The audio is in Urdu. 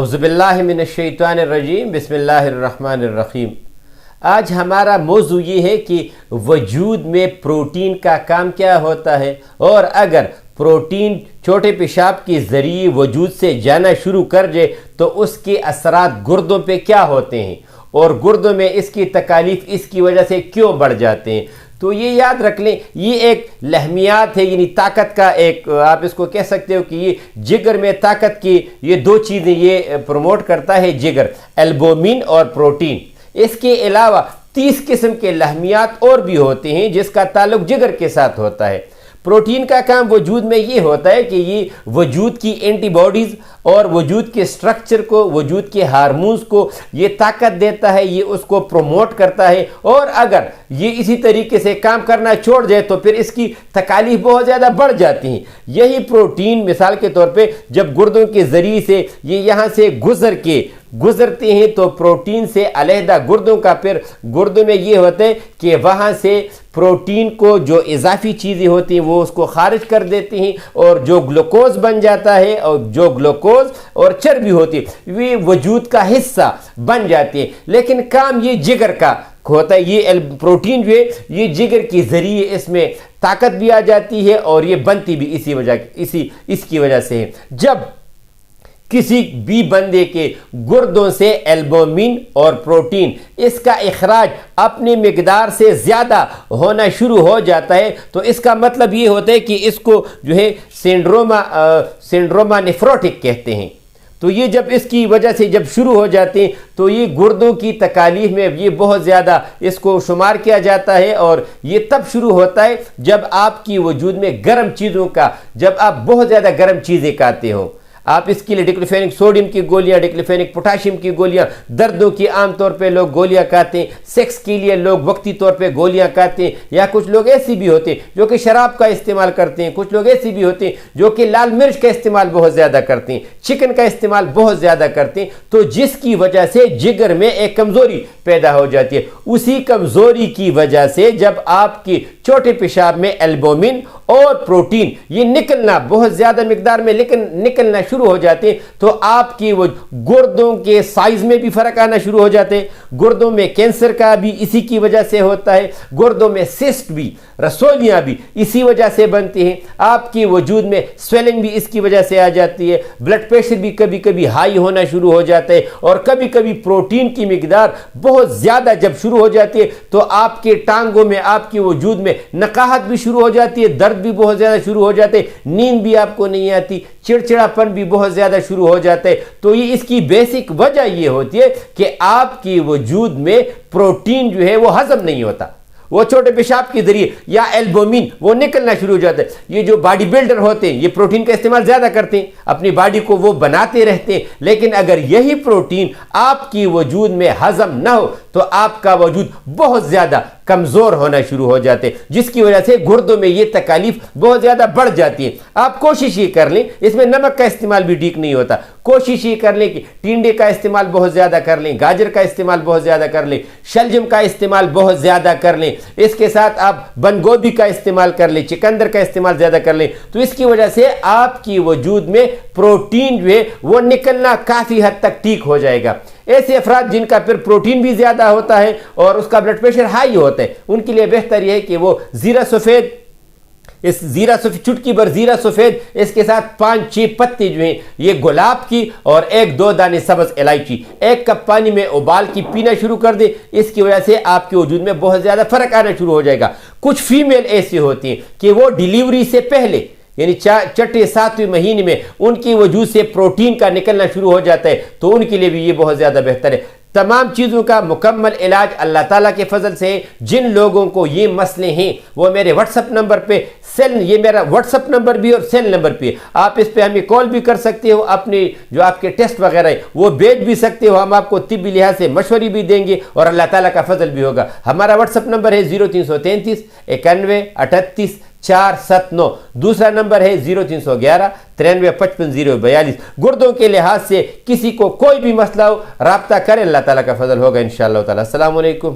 اعوذ باللہ من الشیطان الرجیم بسم اللہ الرحمن الرحیم۔ آج ہمارا موضوع یہ ہے کہ وجود میں پروٹین کا کام کیا ہوتا ہے، اور اگر پروٹین چھوٹے پیشاب کے ذریعے وجود سے جانا شروع کر جائے تو اس کے اثرات گردوں پہ کیا ہوتے ہیں، اور گردوں میں اس کی تکالیف اس کی وجہ سے کیوں بڑھ جاتے ہیں۔ تو یہ یاد رکھ لیں، یہ ایک لحمیات ہے، یعنی طاقت کا ایک، آپ اس کو کہہ سکتے ہو کہ یہ جگر میں طاقت کی یہ دو چیزیں یہ پروموٹ کرتا ہے، جگر، البومین اور پروٹین۔ اس کے علاوہ 30 قسم کے لحمیات اور بھی ہوتے ہیں جس کا تعلق جگر کے ساتھ ہوتا ہے۔ پروٹین کا کام وجود میں یہ ہوتا ہے کہ یہ وجود کی اینٹی باڈیز اور وجود کے سٹرکچر کو، وجود کے ہارمونز کو یہ طاقت دیتا ہے، یہ اس کو پروموٹ کرتا ہے، اور اگر یہ اسی طریقے سے کام کرنا چھوڑ جائے تو پھر اس کی تکالیف بہت زیادہ بڑھ جاتی ہیں۔ یہی پروٹین مثال کے طور پہ جب گردوں کے ذریعے سے یہ یہاں سے گزرتے ہیں تو پروٹین سے علیحدہ گردوں کا، پھر گردوں میں یہ ہوتا ہے کہ وہاں سے پروٹین کو جو اضافی چیزیں ہوتی ہیں وہ اس کو خارج کر دیتی ہیں، اور جو گلوکوز بن جاتا ہے، اور جو گلوکوز اور چربی ہوتی ہے وہ وجود کا حصہ بن جاتی ہے۔ لیکن کام یہ جگر کا ہوتا ہے، یہ پروٹین جو ہے یہ جگر کے ذریعے اس میں طاقت بھی آ جاتی ہے، اور یہ بنتی بھی اس کی وجہ سے ہے۔ جب کسی بھی بندے کے گردوں سے البومین اور پروٹین اس کا اخراج اپنی مقدار سے زیادہ ہونا شروع ہو جاتا ہے تو اس کا مطلب یہ ہوتا ہے کہ اس کو جو ہے سنڈروما نیفروٹک کہتے ہیں۔ تو یہ جب اس کی وجہ سے جب شروع ہو جاتے ہیں تو یہ گردوں کی تکالیف میں یہ بہت زیادہ اس کو شمار کیا جاتا ہے، اور یہ تب شروع ہوتا ہے جب آپ کی وجود میں گرم چیزوں کا، جب آپ بہت زیادہ گرم چیزیں کھاتے ہو۔ آپ اس کے لیے ڈیکلوفینک سوڈیم کی گولیاں، ڈیکلوفینک پوٹاشیم کی گولیاں، دردوں کی عام طور پہ لوگ گولیاں کھاتے ہیں، سیکس کے لیے لوگ وقتی طور پہ گولیاں کھاتے ہیں، یا کچھ لوگ ایسی بھی ہوتے ہیں جو کہ شراب کا استعمال کرتے ہیں، کچھ لوگ ایسی بھی ہوتے ہیں جو کہ لال مرچ کا استعمال بہت زیادہ کرتے ہیں، چکن کا استعمال بہت زیادہ کرتے ہیں، تو جس کی وجہ سے جگر میں ایک کمزوری پیدا ہو جاتی ہے۔ اسی کمزوری کی وجہ سے جب آپ کی چھوٹے پیشاب میں البومین اور پروٹین یہ نکلنا بہت زیادہ مقدار میں لیکن نکلنا شروع ہو جاتے ہیں تو آپ کی وہ گردوں کے سائز میں بھی فرق آنا شروع ہو جاتے ہیں۔ گردوں میں کینسر کا بھی اسی کی وجہ سے ہوتا ہے، گردوں میں سسٹ بھی، رسولیاں بھی اسی وجہ سے بنتی ہیں، آپ کی وجود میں سویلنگ بھی اس کی وجہ سے آ جاتی ہے، بلڈ پریشر بھی کبھی کبھی ہائی ہونا شروع ہو جاتا ہے، اور کبھی کبھی پروٹین کی مقدار بہت زیادہ جب شروع ہو جاتی ہے تو آپ کے ٹانگوں میں، آپ کی وجود میں نقاہت بھی شروع ہو جاتی ہے، درد بھی بہت زیادہ شروع ہو جاتے، نیند بھی آپ کو نہیں آتی، چڑچڑاپن بھی بہت زیادہ شروع ہو جاتا ہے۔ تو یہ اس کی بیسک وجہ یہ ہوتی ہے کہ آپ کی وجود میں پروٹین جو ہے وہ ہضم نہیں ہوتا، وہ چھوٹے پیشاب کے ذریعے یا البومین وہ نکلنا شروع ہو جاتا ہے۔ یہ جو باڈی بلڈر ہوتے ہیں یہ پروٹین کا استعمال زیادہ کرتے ہیں، اپنی باڈی کو وہ بناتے رہتے ہیں، لیکن اگر یہی پروٹین آپ کی وجود میں ہضم نہ ہو تو آپ کا وجود بہت زیادہ کمزور ہونا شروع ہو جاتے ہیں، جس کی وجہ سے گردوں میں یہ تکالیف بہت زیادہ بڑھ جاتی ہے۔ آپ کوشش یہ کر لیں، اس میں نمک کا استعمال بھی ٹھیک نہیں ہوتا، کوشش یہ کر لیں کہ ٹینڈے کا استعمال بہت زیادہ کر لیں، گاجر کا استعمال بہت زیادہ کر لیں، شلجم کا استعمال بہت زیادہ کر لیں، اس کے ساتھ آپ بند گوبھی کا استعمال کر لیں، چکندر کا استعمال زیادہ کر لیں، تو اس کی وجہ سے آپ کی وجود میں پروٹین جو ہے وہ نکلنا کافی حد تک ٹھیک ہو جائے گا۔ ایسے افراد جن کا پھر پروٹین بھی زیادہ ہوتا ہے اور اس کا بلڈ پریشر ہائی ہوتا ہے، ان کے لیے بہتر یہ ہے کہ وہ زیرہ سفید، چٹکی بھر زیرہ سفید، اس کے ساتھ 5-6 پتے جو ہیں یہ گلاب کی، اور 1-2 دانے سبز الائچی 1 کپ پانی میں ابال کی پینا شروع کر دیں۔ اس کی وجہ سے آپ کے وجود میں بہت زیادہ فرق آنا شروع ہو جائے گا۔ کچھ فیمیل ایسی ہوتی ہیں کہ وہ ڈیلیوری سے پہلے یعنی 6-7ویں مہینے میں ان کی وجود سے پروٹین کا نکلنا شروع ہو جاتا ہے، تو ان کے لیے بھی یہ بہت زیادہ بہتر ہے۔ تمام چیزوں کا مکمل علاج اللہ تعالیٰ کے فضل سے ہے۔ جن لوگوں کو یہ مسئلے ہیں وہ میرے واٹس اپ نمبر پہ یہ میرا واٹس اپ نمبر بھی اور سیل نمبر پہ، آپ اس پہ ہمیں کال بھی کر سکتے ہو، اپنے جو آپ کے ٹیسٹ وغیرہ ہے وہ بھیج بھی سکتے ہو، ہم آپ کو طبی لحاظ سے مشورے بھی دیں گے اور اللہ تعالیٰ کا فضل بھی ہوگا۔ ہمارا واٹس اپ نمبر ہے 0333 91 38 479، دوسرا نمبر ہے 0311 93 55 042۔ گردوں کے لحاظ سے کسی کو کوئی بھی مسئلہ ہو رابطہ کریں، اللہ تعالیٰ کا فضل ہوگا انشاءاللہ تعالیٰ۔ السلام علیکم۔